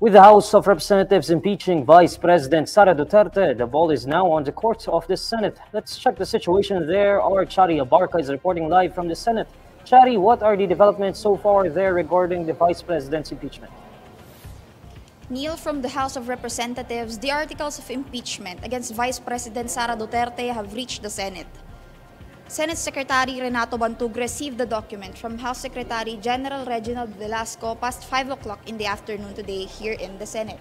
With the House of Representatives impeaching Vice President Sara Duterte, the ball is now on the court of the Senate. Let's check the situation there. Our Chari Abarca is reporting live from the Senate. Chari, what are the developments so far there regarding the Vice President's impeachment? Neil, from the House of Representatives, the articles of impeachment against Vice President Sara Duterte have reached the Senate. Senate Secretary Renato Bantug received the document from House Secretary General Reginald Velasco past 5 o'clock in the afternoon today here in the Senate.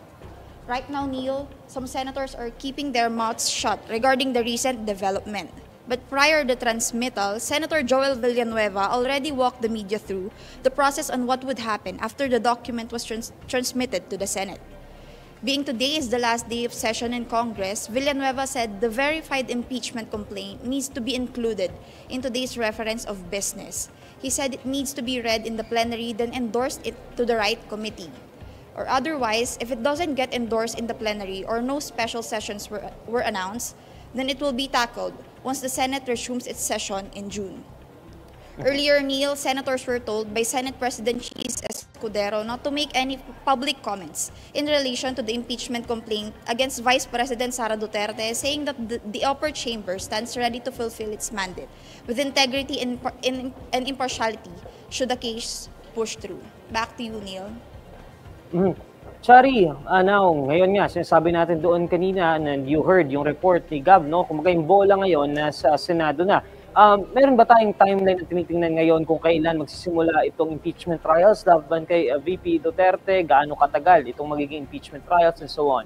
Right now, Neil, some senators are keeping their mouths shut regarding the recent development. But prior to transmittal, Senator Joel Villanueva already walked the media through the process on what would happen after the document was transmitted to the Senate. Being today is the last day of session in Congress, Villanueva said the verified impeachment complaint needs to be included in today's reference of business. He said it needs to be read in the plenary, then endorsed it to the right committee. Or otherwise, if it doesn't get endorsed in the plenary or no special sessions were announced, then it will be tackled once the Senate resumes its session in June. Earlier, Neil, senators were told by Senate President Cheese Escudero not to make any public comments in relation to the impeachment complaint against Vice President Sara Duterte, saying that the upper chamber stands ready to fulfill its mandate with integrity and impartiality should the case push through. Back to you, Neil. Chari, ngayon nga, sinasabi natin doon kanina, and you heard yung report ni Gab, no? Kumbaga yung bola ngayon nasa Senado na. Meron ba tayong timeline na tinitingnan ngayon kung kailan magsisimula itong impeachment trials laban kay VP Duterte? Gaano katagal itong magiging impeachment trials and so on?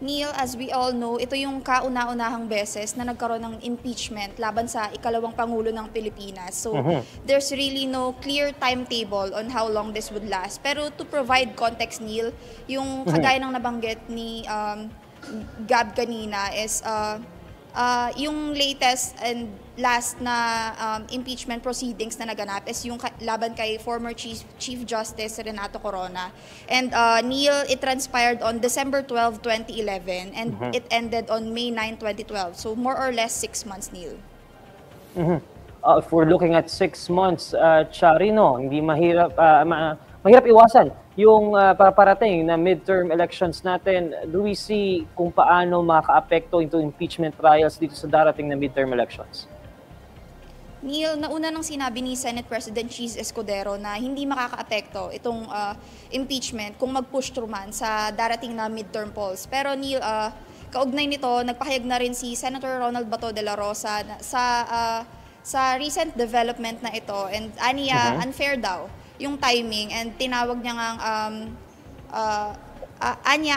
Neil, as we all know, ito yung kauna-unahang beses na nagkaroon ng impeachment laban sa ikalawang Pangulo ng Pilipinas. So, there's really no clear timetable on how long this would last. Pero to provide context, Neil, yung kagaya ng nabanggit ni Gab kanina is yung latest and last na impeachment proceedings na naganap is yung laban kay former Chief Justice Renato Corona. And Neil, it transpired on December 12, 2011 and it ended on May 9, 2012. So more or less 6 months, Neil. If we're looking at 6 months, Charino, hindi mahirap iwasan yung paparating na midterm elections natin. Do we see kung paano maka-apekto into impeachment trials dito sa darating na midterm elections? Neil, nauna nang sinabi ni Senate President Cheese Escudero na hindi makaka-apekto itong impeachment kung mag-push through man sa darating na midterm polls. Pero Neil, kaugnay nito, nagpahayag na rin si Senator Ronald Bato de la Rosa sa recent development na ito, and aniya unfair daw yung timing, and tinawag niya ngang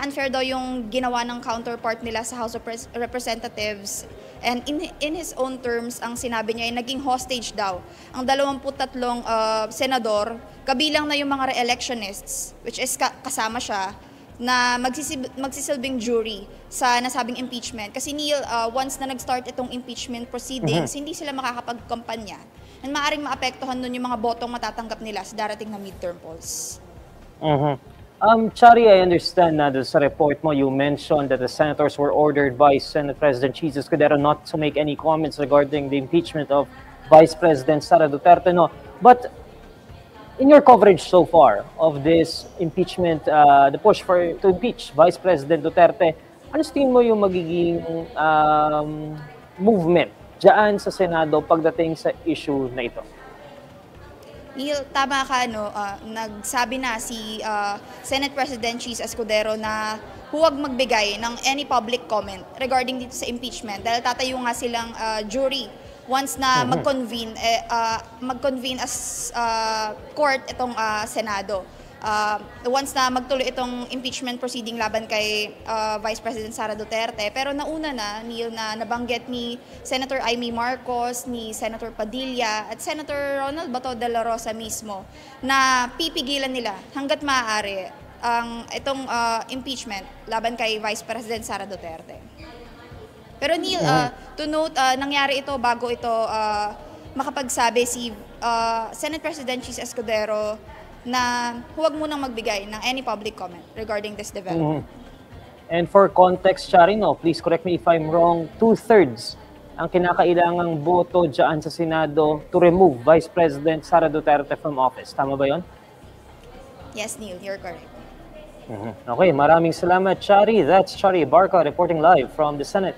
unfair daw yung ginawa ng counterpart nila sa House of Representatives, and in his own terms, ang sinabi niya ay naging hostage daw ang 23 senador, kabilang na yung mga re-electionists, which is kasama siya, na magsisilbing jury sa nasabing impeachment. Kasi Neil, once na nag-start itong impeachment proceedings, hindi sila makakapagkampanya. And maaaring maapektuhan nun yung mga botong matatanggap nila sa darating na midterm polls. Chari, I understand na sa report mo, you mentioned that the senators were ordered by Senate President Cheese Escudero not to make any comments regarding the impeachment of Vice President Sara Duterte. No? But in your coverage so far of this impeachment, the push to impeach Vice President Duterte, ano sa tingin mo yung magiging movement dyan sa Senado pagdating sa issue na ito? Neil, tama ka, nagsabi na si Senate President Cheese Escudero na huwag magbigay ng any public comment regarding dito sa impeachment dahil tatayo nga silang jury once na mag-convene as court itong Senado. Once na magtuloy itong impeachment proceeding laban kay Vice President Sara Duterte. Pero nauna na, Neil, na nabanggit ni Senator Amy Marcos, ni Senator Padilla, at Senator Ronald Bato de la Rosa mismo na pipigilan nila hanggat maaari ang itong impeachment laban kay Vice President Sara Duterte. Pero Neil, to note, nangyari ito bago ito makapagsabi si Senate President Cheese Escudero na huwag munang magbigay ng any public comment regarding this development. And for context, Charino, please correct me if I'm wrong, 2/3 ang kinakailangang boto dyan sa Senado to remove Vice President Sara Duterte from office. Tama ba yon? Yes, Neil, you're correct. Okay, maraming salamat, Chari. That's Chari Barca reporting live from the Senate.